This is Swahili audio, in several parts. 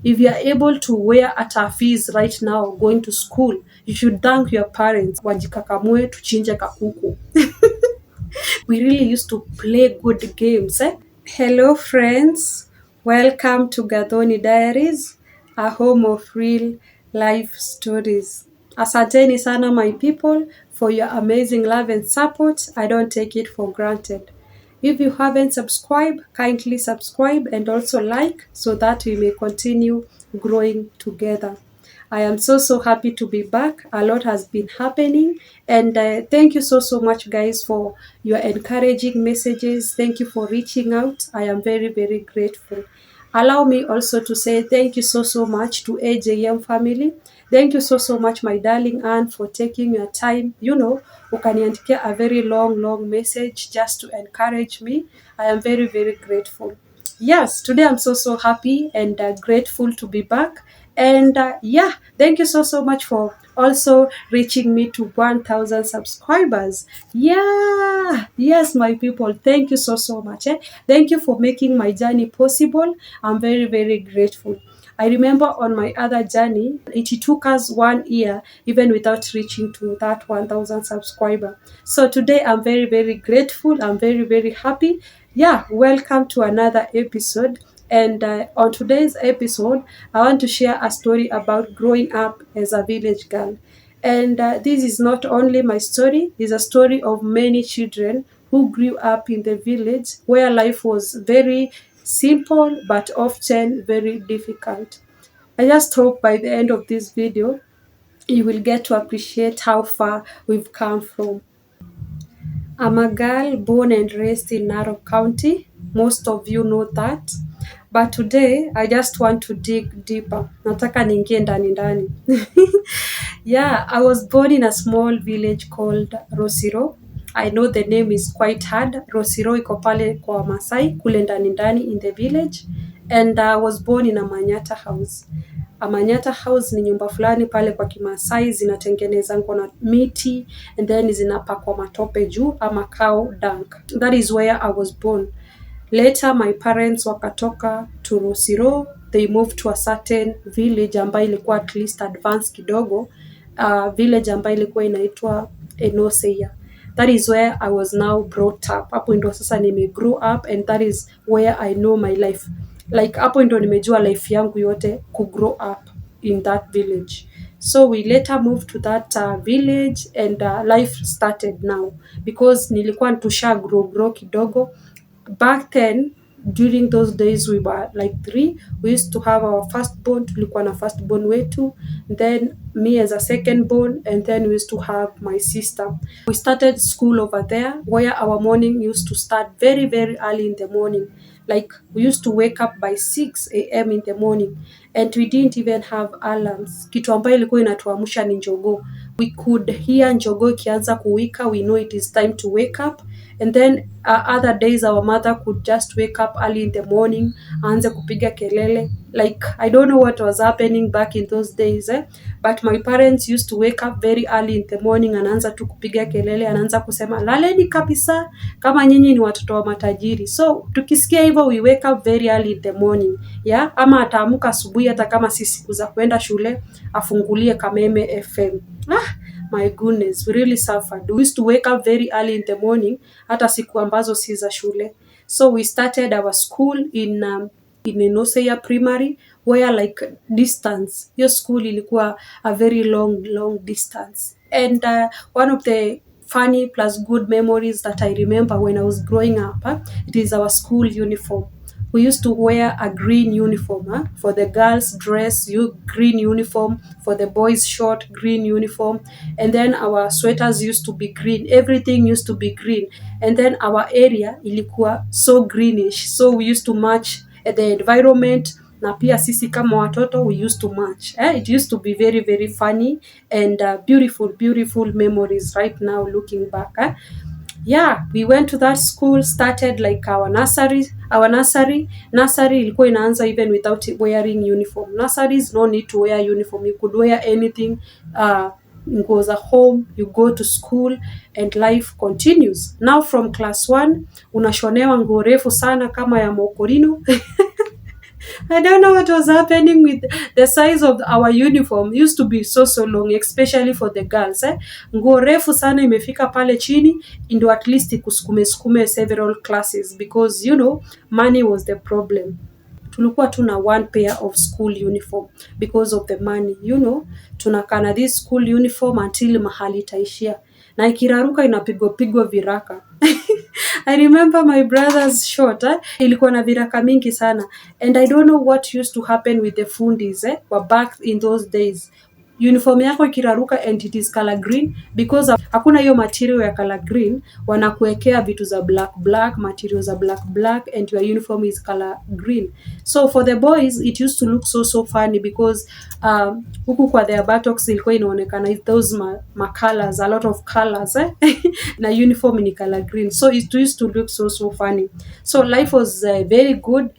If you are able to wear at our fees right now going to school, you should thank your parents. Wajikakamue tuchinje kakuku. We really used to play good games. Hello friends, welcome to Gathoni Diaries, a home of real life stories. Asanteni sana my people for your amazing love and support. I don't take it for granted. If you haven't subscribed, kindly subscribe and also like so that we may continue growing together. I am so happy to be back. A lot has been happening, and thank you so much guys for your encouraging messages. Thank you for reaching out. I am very grateful. Allow me also to say thank you so much to AJM family. Thank you so much my darling Anne for taking your time, ukaniandikia a very long message just to encourage me. I am very grateful. Yes, today I'm so happy and grateful to be back. And thank you so much for also reaching me to 1,000 subscribers. Yeah, yes, my people, thank you so much. Thank you for making my journey possible. I'm very grateful. I remember on my other journey, it took us 1 year even without reaching to that 1,000 subscriber. So today I'm very grateful. I'm very happy. Yeah, welcome to another episode. And on today's episode, I want to share a story about growing up as a village girl. And this is not only my story, it's a story of many children who grew up in the village where life was very simple but often very difficult. I just hope by the end of this video, you will get to appreciate how far we've come from. I'm a girl born and raised in Narok County. Most of you know that. But today, I just want to dig deeper. Nataka niingie ndani. Yeah, I was born in a small village called Rosiro. I know the name is quite hard. Rosiro iko pale kwa Masai, kule ndani in the village. And I was born in a Manyata house. A Manyata house ni nyumba fulani pale kwa Kimasai zinatengeneza na miti and then zinapakwa matope juu ama cow dung. That is where I was born. Later my parents wakatoka to Rosiro. They moved to a certain village ambayo ilikuwa at least advanced kidogo. Village ambayo ilikuwa inaitwa Enoseia. That is where I was now brought up. Hapo ndo sasa grew up and that is where I know my life. Like hapo ndo nimejua life yangu yote grow up in that village. So we later moved to that village and life started now because nilikuwa tusha grow kidogo. Back then, during those days we were like 3. We used to have our firstborn, tulikuwa na firstborn wetu, then me as a secondborn, and then we used to have my sister. We started school over there where our morning used to start very early in the morning. Like we used to wake up by 6 a.m. in the morning and we didn't even have alarms. Kitu ambayo ilikuwa inatuamsha ni njogoo. We could hear njogoo ikianza kuwika, we know it is time to wake up. And then other days our mother could just wake up early in the morning, aanze kupiga kelele. Like I don't know what was happening back in those days, but my parents used to wake up very early in the morning, anaanza tu kupiga kelele, anaanza kusema laleni kabisa kama nyinyi ni watoto wa matajiri. So tukisikia hivyo we wake up very early in the morning. Yeah, ama ataamuka asubuhi hata kama si siku za kwenda shule afungulie Kameme FM. My goodness, we really suffered. We used to wake up very early in the morning, hata siku ambazo si za shule. So we started our school in Enoseia Primary, where like distance, your school ilikuwa a very long distance. And one of the funny plus good memories that I remember when I was growing up, it is our school uniform. We used to wear a green uniform. For the girls dress, green uniform. For the boys short, green uniform. And then our sweaters used to be green. Everything used to be green. And then our area ilikuwa so greenish. So we used to match the environment. Na pia sisi kama watoto, we used to match. It used to be very funny and beautiful memories right now looking back. Yeah, we went to that school, started like our nursery. Nursery ilikuwa inaanza even without wearing uniform. Nurseries no need to wear uniform. You could wear anything. Nguo za home, you go to school and life continues. Now from class 1, unashonewa nguo refu sana kama ya Mokorino. I don't know what was happening with the size of our uniform. Used to be so long, especially for the girls. Nguo refu sana imefika pale chini, ndio at least ikusukume several classes, because money was the problem. Tulikuwa tuna one pair of school uniform because of the money. Tunakana this school uniform until mahali itaishia, na ikiraruka inapigwa viraka. I remember my brother's short, ilikuwa na viraka mingi sana, and I don't know what used to happen with the fundis were back in those days. Uniform yako ikiraruka and it is color green, because hakuna hiyo material ya color green, wanakuwekea vitu za black material za black, and your uniform is color green. So for the boys it used to look so funny, because huku kwa their buttocks ilikuwa inaonekana those colors, a lot of colors na uniform ni color green, so it used to look so funny. So life was very good.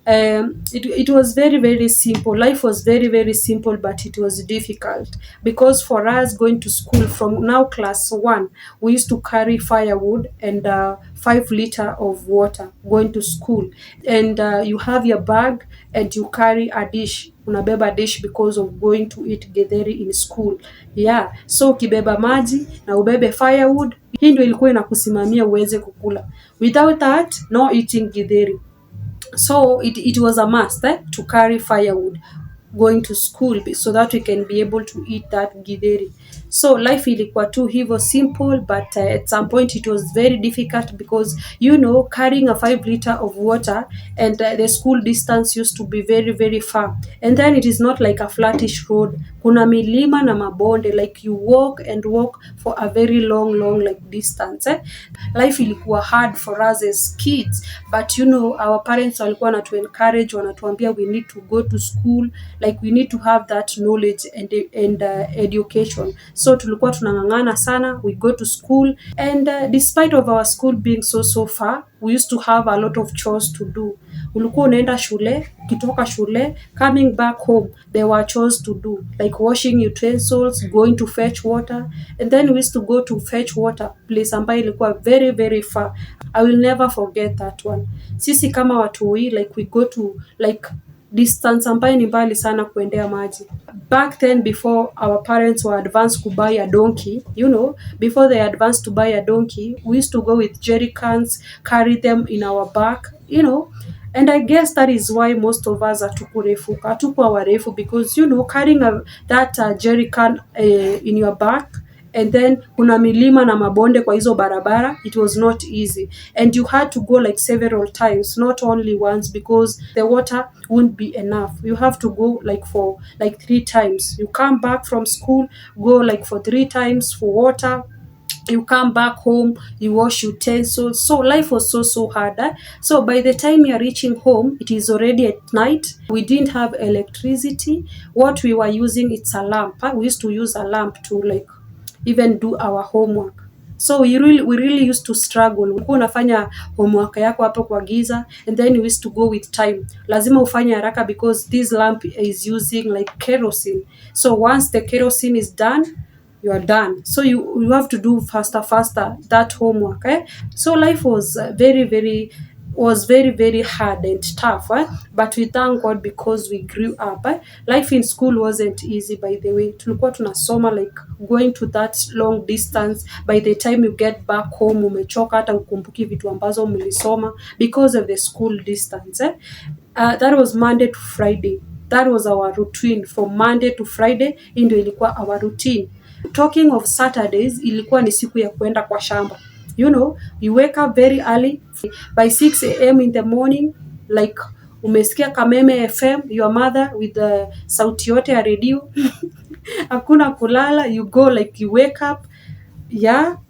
It was very simple. Life was very simple, but it was difficult, because for us going to school from now class 1, we used to carry firewood and 5 liter of water going to school, and you have your bag and you carry a dish, unabeba dish because of going to eat githeri in school. Yeah, so ukibeba maji na ubebe firewood, hii ndio ilikuwa inakusimamia uweze kukula. Without that, no eating githeri. So it was a must to carry firewood going to school, so that we can be able to eat that githeri. So life ilikuwa tu hivyo simple, but at some point it was very difficult, because carrying a 5 liter of water, and the school distance used to be very far, and then it is not like a flattish road, kuna milima na mabonde, like you walk and walk for a very long like distance. Life ilikuwa hard for us as kids, but our parents walikuwa wanatu encourage, wanatuambia we need to go to school, like we need to have that knowledge and education. So tulikuwa tunang'ang'ana sana, we go to school, and despite of our school being so far, we used to have a lot of chores to do. Ulikuwa unaenda shule, ukitoka shule, coming back home, there were chores to do, like washing utensils, going to fetch water, and then we used to go to fetch water place ambayo ilikuwa very far. I will never forget that one. Sisi kama watoi, like we go to like distance ambayo ni mbali sana kuendea maji. Back then, before our parents were advanced to buy a donkey, before they advanced to buy a donkey, we used to go with jerry cans, carry them in our back, and I guess that is why most of us hatukuwa warefu, because carrying that jerry can in your back, and then kuna milima na mabonde kwa hizo barabara, it was not easy, and you had to go like several times, not only once, because the water wouldn't be enough. You have to go like for like 3 times. You come back from school, go like for 3 times for water, you come back home, you wash utensils. So life was so hard. So by the time you're reaching home, it is already at night. We didn't have electricity. What we were using, it's a lamp. We used to use a lamp to like even do our homework. So we really used to struggle. Ulikuwa unafanya homework yako hapo kwa giza, and then we used to go with time. Lazima ufanye haraka, because this lamp is using like kerosene. So once the kerosene is done, you are done. So you have to do faster that homework. So life was very hard and tough, but we thank God because we grew up. Life in school wasn't easy, by the way. Tulikuwa tunasoma like going to that long distance. By the time you get back home, umechoka, hata ukumbuki vitu ambazo mlisoma because of the school distance. That was Monday to Friday. That was our routine from Monday to Friday. Ndio ilikuwa our routine. Talking of Saturdays, ilikuwa ni siku ya kwenda kwa shamba. You wake up very early by 6 a.m. in the morning, like umesikia Kameme FM, your mother with the sauti yote ya radio. Hakuna kulala, you go like you wake up,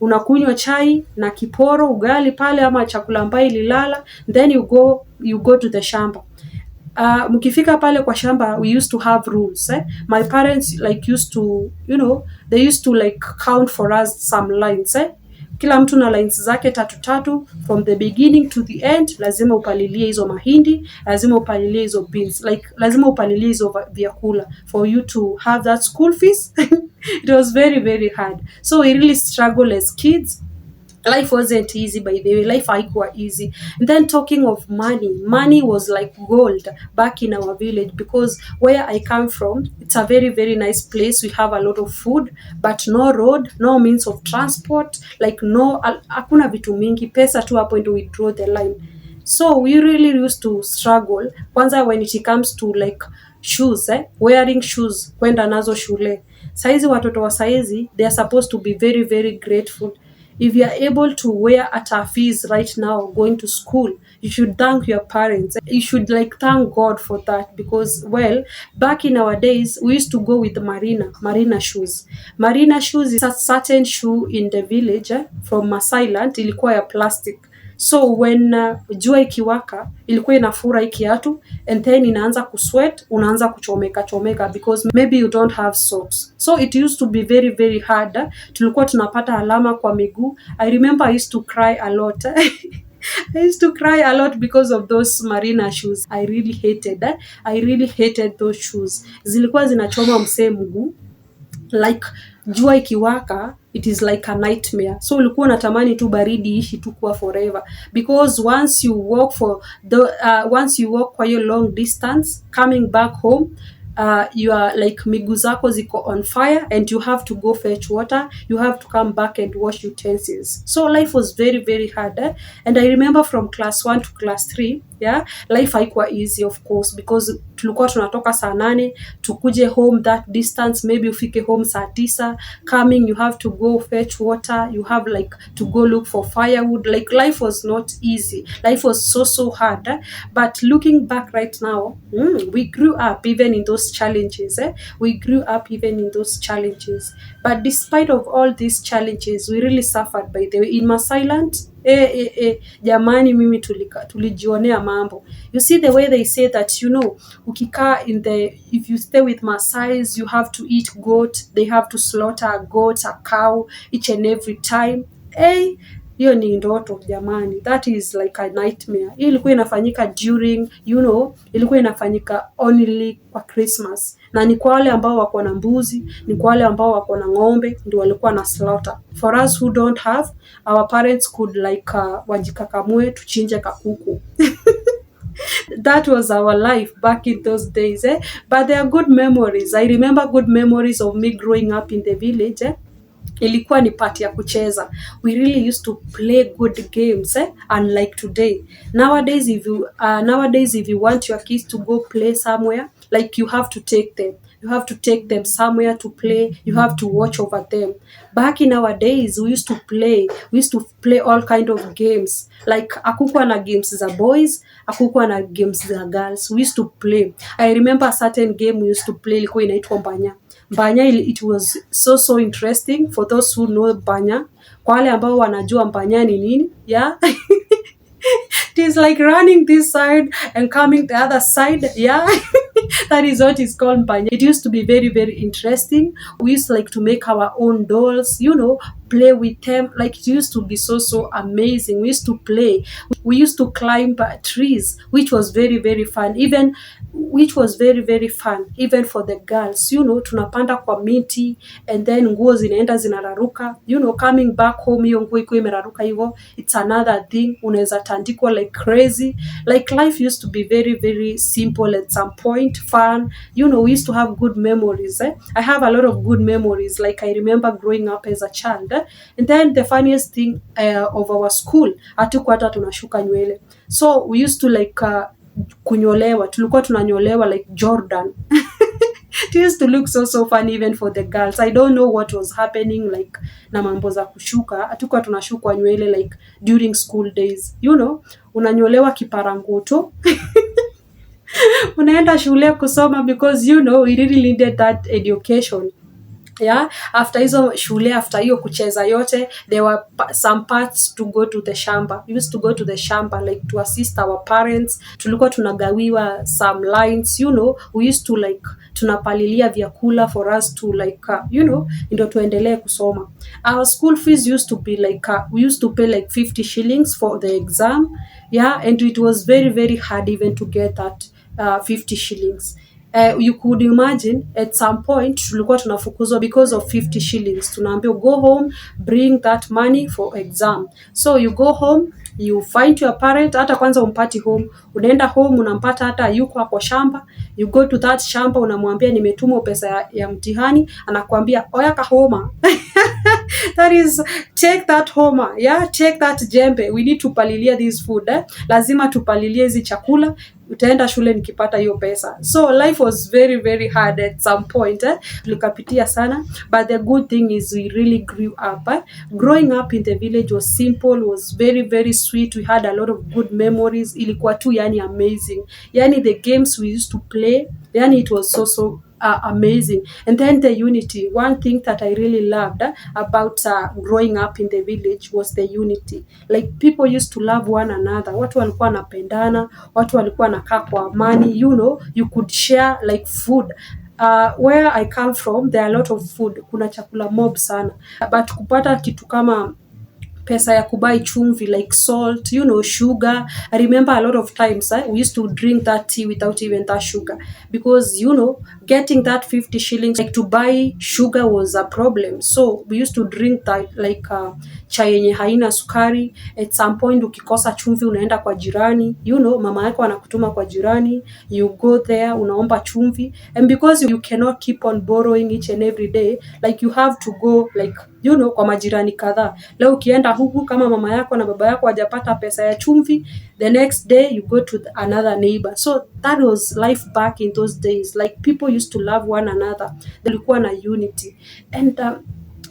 unakunywa chai na kiporo, ugali pale ama chakula ambayo ililala, then you go to the shamba. Mkifika pale kwa shamba, we used to have rules. My parents like used to, they used to like count for us some lines. Kila mtu na lines zake 3 from the beginning to the end. Lazima upalilie hizo mahindi, lazima upalilie hizo beans, like lazima upalilie hizo vyakula for you to have that school fees. It was very hard. So we really struggle as kids. Life wasn't easy, by the way. Life haikuwa easy. And then talking of money was like gold back in our village, because where I come from, it's a very very nice place. We have a lot of food, but no road, no means of transport, like no, hakuna vitu mingi, pesa tu hapo ndio we draw the line. So we really used to struggle kwanza when it comes to like shoes, wearing shoes kwenda nazo shule. Saizi watoto wa saizi, they are supposed to be very very grateful. If you are able to wear at a fees right now going to school, you should thank your parents. You should like thank God for that, because well, back in our days we used to go with marina shoes. Marina shoes is a certain shoe in the village, from Masai land, ilikuwa ya plastic. So when jua ikiwaka ilikuwa inafura hii kiatu, and then inaanza kusweat, unaanza kuchomeka because maybe you don't have socks. So it used to be very very hard. Tulikuwa tunapata alama kwa miguu. I remember I used to cry a lot. I used to cry a lot because of those marina shoes. I really hated those shoes. Zilikuwa zinachoma msee mguu, like jua ikiwaka, it is like a nightmare. So ulikuwa unatamani tu baridi ishi tu kwa forever, because once you walk kwa hiyo long distance coming back home, you are like miguu zako ziko on fire, and you have to go fetch water, you have to come back and wash utensils. So life was very very hard, and I remember from class 1 to class 3, yeah, life haikuwa easy of course, because tulikuwa tunatoka saa 8 tukuje home that distance, maybe ufike home saa 9, coming you have to go fetch water, you have like to go look for firewood. Like life was not easy, life was so hard, but looking back right now, we grew up even in those challenges, we grew up even in those challenges. But despite of all these challenges, we really suffered, by the way, in Masai land. Jamani, mimi tulijionea mambo. You see the way they say that, you know, ukikaa if you stay with Masais, you have to eat goat, they have to slaughter a goat, a cow each and every time. Hiyo ni ndoto jamani, that is like a nightmare. Hii ilikuwa inafanyika during, you know, ilikuwa inafanyika only kwa Christmas, na ni kwa wale ambao wako na mbuzi, ni kwa wale ambao wako na ng'ombe ndio walikuwa na slaughter. For us who don't have, our parents could like wajikakamue tuchinje kakuku. That was our life back in those days, but there are good memories. I remember good memories of me growing up in the village. Ilikuwa ni part ya kucheza. We really used to play good games, unlike today. Nowadays if you want your kids to go play somewhere, like you have to take them somewhere to play, you have to watch over them. Back in our days we used to play all kind of games. Like hakukuwa na games za boys, hakukuwa na games za girls. We used to play. I remember a certain game we used to play, ilikuwa inaitwa Mbanya. It was so interesting for those who know Mbanya. Kwa wale ambao wanajua Mbanya ni nini, yeah. It is like running this side and coming the other side, yeah. That is what is called Mbanya. It used to be very very interesting. We used like to make our own dolls, you know, play with them. Like it used to be so amazing. We used to play. We used to climb trees, which was very very fun. Even for the girls, you know, tunapanda kwa miti, and then nguo zinaenda zinararuka, you know, coming back home hiyo nguo iko imeraruka hivyo, it's another thing. Unaweza tandikwa like crazy. Like life used to be very very simple at some point, fun, you know. We used to have good memories, I have a lot of good memories. Like I remember growing up as a child, and then the funniest thing of our school, hatukuwa hata tunashuka nywele. So we used to like kunyolewa, tulikuwa tunanyolewa like Jordan. It used to look so fun even for the girls. I don't know what was happening, like na mambo za kushuka, hatukuwa tunashukwa nywele like during school days, you know. Unanyolewa kiparangoto. Unaenda shule kusoma, because you know we really needed that education. Yeah, after hizo shule, after hiyo kucheza yote, there were some parts to go to the shamba. We used to go to the shamba like to assist our parents. Tulikuwa tunagawiwa some lines, you know. We used to like tunapalilia vyakula for us to like you know, ndio tuendelee kusoma. Our school fees used to be like we used to pay like 50 shillings for the exam, yeah, and it was very very hard even to get that 50 shillings. You could imagine at some point tulikuwa tunafukuzwa because of 50 shillings. Tunaambiwa go home, bring that money for exam. So you go home, you find your parent, hata kwanza umpati home, unaenda home unampata hata yuko hapo shamba. You go to that shamba, unamwambia nimetumwa pesa ya mtihani, anakuambia oya kahoma. That is, take that homa, yeah, take that jembe, we need to palilia this food, lazima tupalilie hizi chakula, utaenda shule nikipata hiyo pesa. So life was very very hard at some point, tulikapitia sana, but the good thing is we really grew up. Growing up in the village was simple, was very very sweet, we had a lot of good memories, ilikuwa tu yani amazing, yani the games we used to play, yani it was so amazing. And then the unity, one thing that I really loved about growing up in the village was the unity. Like people used to love one another, watu walikuwa napendana, watu walikuwa nakaa kwa amani, you know, you could share like food. Where I come from, there are a lot of food, kuna chakula mob sana, but kupata kitu kama pesa ya kubuy chumvi, like salt, you know, sugar. I remember a lot of times we used to drink that tea without even that sugar, because you know, getting that 50 shillings like to buy sugar was a problem. So we used to drink that like chai yenye haina sukari. At some point ukikosa chumvi unaenda kwa jirani, you know, mama yako anakutuma kwa jirani, you go there unaomba chumvi, and because you cannot keep on borrowing each and every day, like you have to go like, you know, kwa majirani kadhaa. Leo ukienda huku kama mama yako na baba yako hajapata pesa ya chumvi, the next day you go to another neighbor. So that was life back in those days, like people used to love one another, kulikuwa na unity. And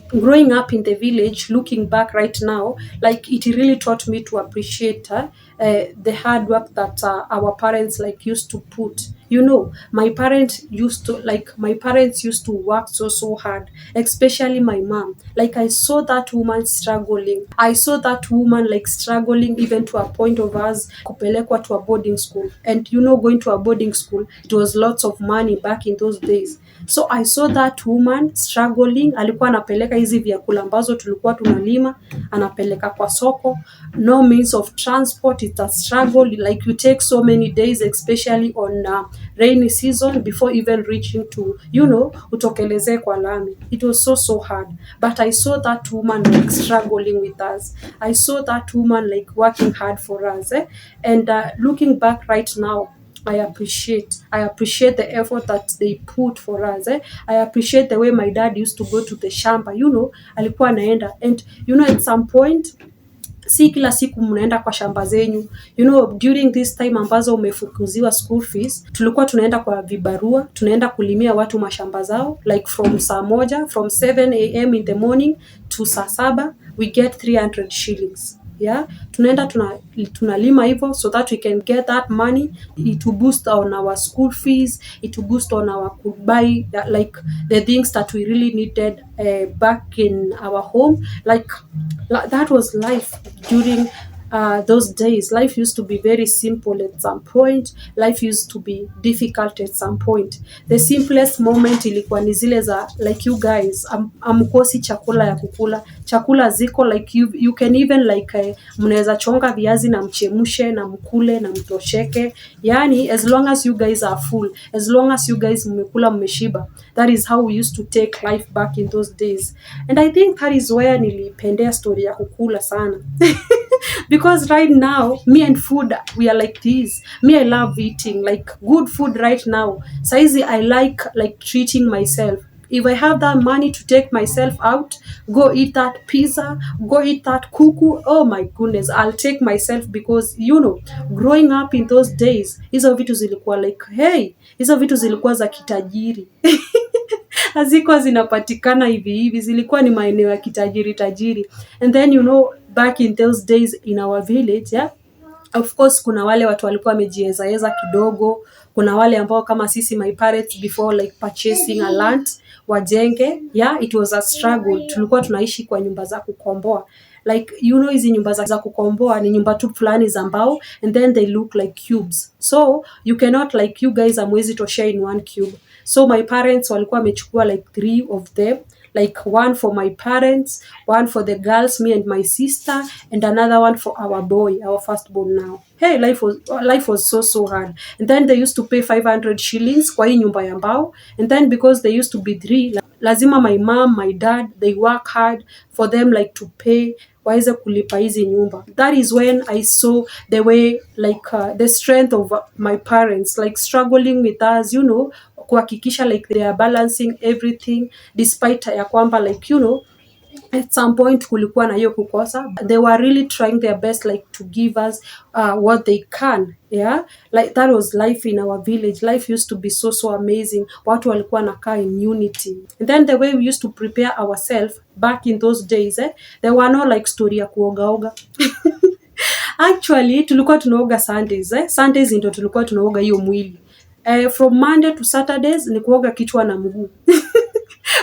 growing up in the village, looking back right now, like it really taught me to appreciate the hard work that our parents like used to put. You know, my parents used to work so hard, especially my mom. Like I saw that woman struggling. I saw that woman like struggling even to a point of us kupelekwa to a boarding school. And you know, going to a boarding school, it was lots of money back in those days. So I saw that woman struggling. Alikuwa anapeleka hizi vyakula ambazo tulikuwa tunalima, anapeleka kwa soko. No means of transport, it's a struggle. Like you take so many days, especially on rainy season, before even reaching to, you know, utokeleze kwa lami. It was so hard. But I saw that woman like struggling with us. I saw that woman like working hard for us. And looking back right now, I appreciate the effort that they put for us. I appreciate the way my dad used to go to the shamba, you know, alikuwa anaenda. And you know, at some point, si kila siku mnaenda kwa shamba zenyu. You know, during this time ambazo umefukuziwa school fees, tulikuwa tunaenda kwa vibarua, tunaenda kulimia watu mashamba zao, like from saa moja, from 7 a.m. in the morning to saa 7, we get 300 shillings. Yeah, tunaenda tunalima hivyo so that we can get that money. It will boost on our school fees, it will boost on our could buy like the things that we really needed back in our home. Like that was life during those days. Life used to be very simple at some point. Life used to be difficult at some point. The simplest moment ilikuwa ni zile za like you guys amkosi chakula ya kukula, chakula ziko like you can even like mnaweza chonga viazi na mchemushe na mkule na mtosheke, yani as long as you guys are full, as long as you guys mmekula mmeshiba. That is how we used to take life back in those days. And I think that is where nilipendea story ya kukula sana. Because right now, me and food, we are like this. Me, I love eating like good food right now. Saizi, I like treating myself. If I have that money to take myself out, go eat that pizza, go eat that kuku, oh my goodness, I'll take myself. Because you know, growing up in those days, hizo vitu zilikuwa like, hey, hizo vitu zilikuwa za kitajiri. Hazikuwa zinapatikana hivi, zilikuwa ni maeneo ya tajiri. And then you know, back in those days in our village, yeah, of course kuna wale watu walikuwa wamejieza kidogo, kuna wale ambao kama sisi my parents before like purchasing a land wajenge, yeah, it was a struggle. Tulikuwa tunaishi kwa nyumba za kukomboa. Like you know, hizi nyumba za kukomboa ni nyumba tu fulani za mbao, and then they look like cubes. So you cannot like you guys amwezi to share in one cube. So my parents walikuwa wamechukua like 3 of them, like one for my parents, one for the girls, me and my sister, and another one for our boy, our firstborn now. Hey, life was so hard. And then they used to pay 500 shillings kwa hii nyumba ya mbao. And then because they used to be 3, lazima my mom, my dad, they work hard for them like to pay waweze kulipa hizi nyumba. That is when I saw the way like the strength of my parents like struggling with us, kuhakikisha like they are balancing everything despite ya kwamba like at some point kulikuwa na hiyo kukosa. They were really trying their best like to give us what they can. Yeah, like that was life in our village. Life used to be so amazing. Watu walikuwa nakaa in unity. And then the way we used to prepare ourselves back in those days, there were no like story ya kuogaoga. Actually tulikuwa tunaoga Sundays. Sundays ndio tulikuwa tunaoga hiyo mwili. From Monday to Saturdays ni kuoga kichwa na mguu.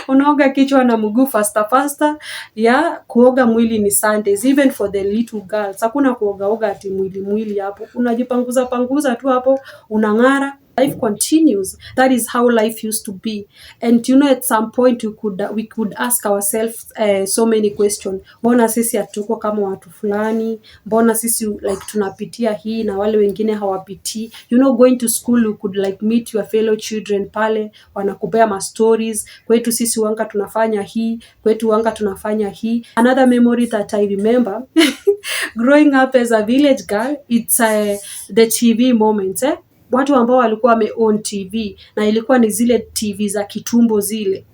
Unaoga kichwa na mguu faster. Yeah, kuoga mwili ni Sundays, even for the little girls. Hakuna kuoga ati mwili hapo. Unajipanguza tu hapo, unang'ara. Life continues. That is how life used to be. And at some point we could ask ourselves so many questions. Mbona sisi hatuko kama watu fulani? Mbona sisi like tunapitia hii na wale wengine hawapitii? Going to school, you could like meet your fellow children pale, wanakupea ma stories. Kwetu sisi wanga tunafanya hii, kwetu wanga tunafanya hii. Another memory that I remember growing up as a village girl, it's the TV moments. Watu ambao walikuwa wame-own TV na ilikuwa ni zile TV za kitumbo zile.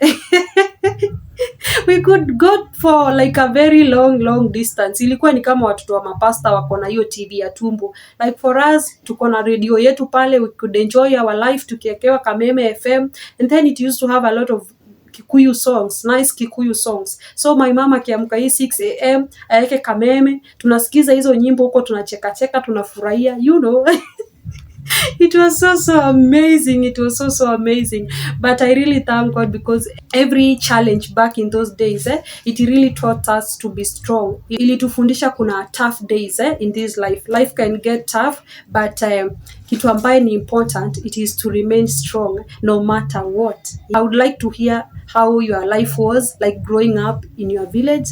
We could go for like a very long distance. Ilikuwa ni kama watoto wa mapasta wako na hiyo TV ya tumbo. Like for us, tuko na radio yetu pale, we could enjoy our life tukiekewa Kameme FM, and then it used to have a lot of Kikuyu songs, nice Kikuyu songs. So my mama akiamka hii 6 am aeke Kameme, tunasikiza hizo nyimbo huko, tunacheka tunafurahia, It was so amazing. It was so amazing. But I really thank God because every challenge back in those days, it really taught us to be strong. Ilitufundisha kuna tough days in this life. Life can get tough, but kitu ambaye ni important, it is to remain strong no matter what. I would like to hear how your life was like growing up in your village.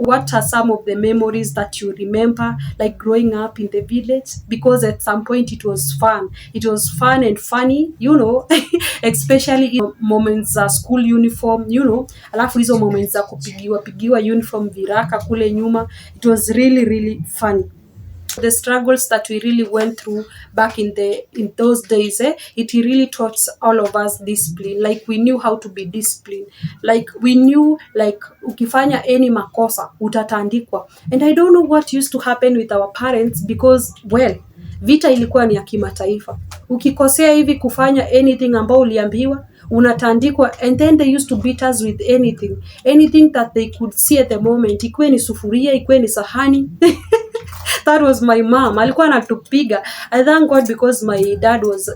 What are some of the memories that you remember like growing up in the village? Because at some point it was fun. It was fun and funny, especially in moments za school uniform, alafu hizo moments za kupigiwa uniform viraka kule nyuma. It was really funny. The struggles that we really went through back in those days, it really taught all of us discipline. Like we knew how to be disciplined. Like we knew like ukifanya any makosa utatandikwa. And I don't know what used to happen with our parents because vita ilikuwa ni ya kimataifa. Ukikosea hivi kufanya anything ambao uliambiwa unatandikwa, and then they used to beat us with anything that they could see at the moment. Ikuwe ni sufuria, ikuwe ni sahani. That was my mom. Alikuwa anatupiga. I thank God because my dad was,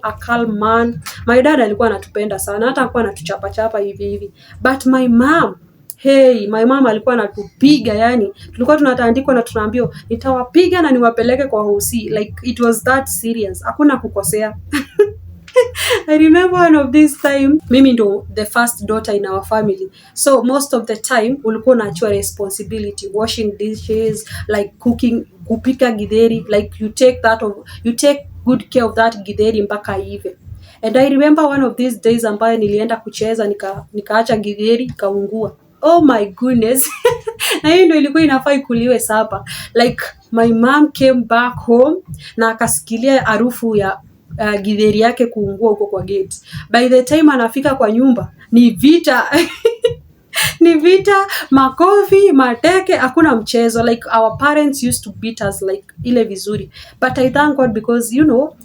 a calm man. My dad alikuwa anatupenda sana. Hata alikuwa anatuchapa hivi. But my mom, my mom alikuwa anatupiga yani. Tulikuwa tunatandikwa na tunaambiwa nitawapiga na niwapeleke kwa hosi. Like it was that serious. Hakuna kukosea. I remember one of this time, mimi ndo the first daughter in our family. So most of the time, ulikuwa unaachwa responsibility, washing dishes, like cooking, kupika githeri, like you take good care of that githeri mpaka ive. And I remember one of these days ambayo nilienda kucheza, nikaacha githeri, kaungua. Oh my goodness. Na hiyo ndo ilikuwa inafaa ikuliwe sapa. Like my mom came back home na akasikilia harufu ya githeri yake kuungua huko kwa gate. By the time anafika kwa nyumba ni vita. Ni vita, makofi, mateke, hakuna mchezo. Like our parents used to beat us like ile vizuri. But I thank God because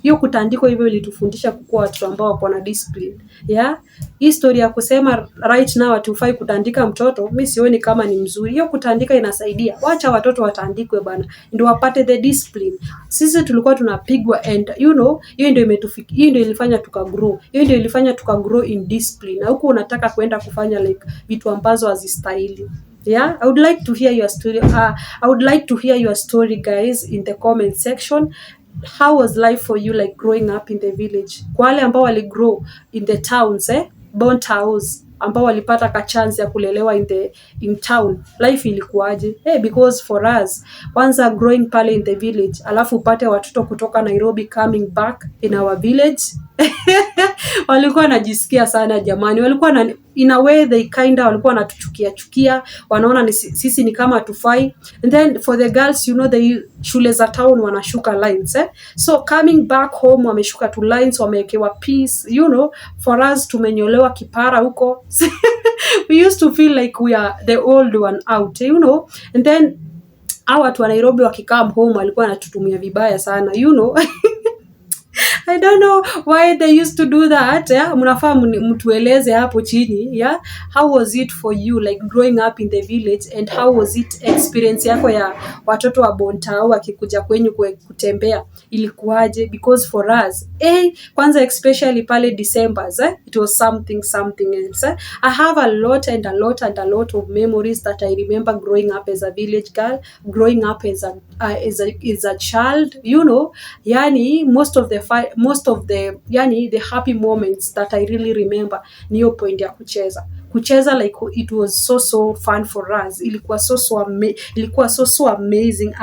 hiyo kutandiko hivyo ilitufundisha kukuwa watu ambao wako na discipline. Yeah? Hii story ya kusema right now hatufai kutandika mtoto, mimi sioni kama ni mzuri. Hiyo kutandika inasaidia. Wacha watoto watandikwe bana. Ndio wapate the discipline. Sisi tulikuwa tunapigwa and hiyo ndio hiyo ndio ilifanya tukagrow. Hiyo ndio ilifanya tukagrow in discipline. Na huko unataka kwenda kufanya like vitu ambazo hazistahili. Yeah, I would like to hear your story. I would like to hear your story, guys, in the comment section. How was life for you like growing up in the village? Kwa wale ambao wali grow in the towns, Bont House, ambao walipata ka chance ya kulelewa in town, life ilikuwaje? Because for us, kwanza growing pale in the village, alafu upate watoto kutoka Nairobi coming back in our village walikuwa wanajisikia sana jamani, walikuwa na, in a way they kinda walikuwa wanatuchukia, wanaona sisi ni kama tufai. And then for the girls, the shule za town wanashuka lines, so coming back home wameshuka tu lines, wamewekewa peace, for us tumenyolewa kipara huko we used to feel like we are the old one out, and then hawa watu wa Nairobi wakikam home walikuwa wanatutumia vibaya sana, I don't know why they used to do that. Mnafaa mtueleze hapo chini. How was it for you, like growing up in the village, and how was it experience yako ya watoto wa Bontao wakikuja kwenyu kutembea, ilikuwaje? Because for us, kwanza especially pale Decembers, it was something else. I have a lot of memories that I remember growing up as a village girl, growing up as a child, yani most of the the happy moments that I really remember ni hiyo point ya kucheza, like it was so fun for us. Ilikuwa so amazing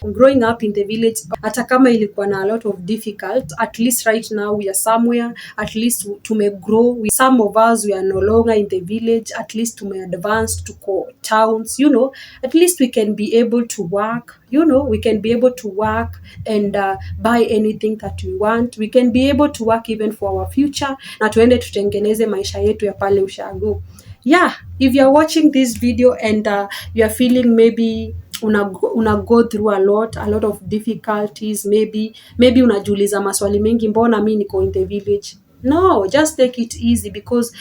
growing up in the village. Hata kama ilikuwa na a lot of difficult, at least right now we are somewhere, at least tumegrow. Some of us, we are no longer in the village, at least tumeadvance to towns, at least we can be able to work, we can be able to work and buy anything that we want. We can be able to work even for our future, na tuende tutengeneze maisha yetu ya pale ushago. If you are watching this video and you are feeling maybe una go through a lot of difficulties, maybe unajiuliza maswali mengi, mbona mimi niko in the village? No, just take it easy, because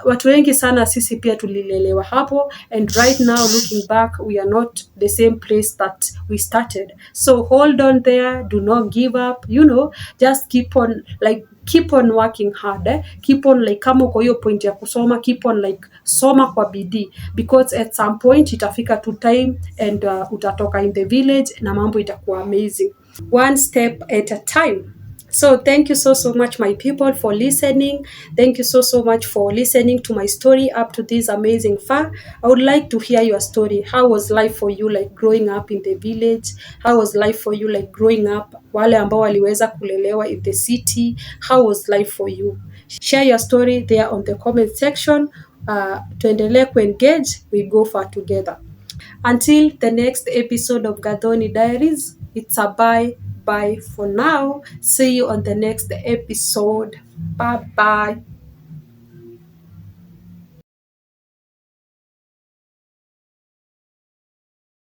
watu wengi sana sisi pia tulilelewa hapo, and right now looking back, we are not the same place that we started. So hold on there, do not give up, just keep on working hard, keep on, like kama uko hiyo point ya kusoma, keep on like soma kwa bidii, because at some point itafika to time and utatoka in the village na mambo itakuwa amazing, one step at a time. So thank you so much, my people, for listening. Thank you so much for listening to my story up to this amazing far. I would like to hear your story. How was life for you, like growing up in the village? How was life for you, like growing up, wale ambao waliweza kulelewa in the city? How was life for you? Share your story there on the comment section. Tuendelee ku-engage, we go far together. Until the next episode of Gathoni Diaries, it's a bye for now. See you on the next episode. Bye.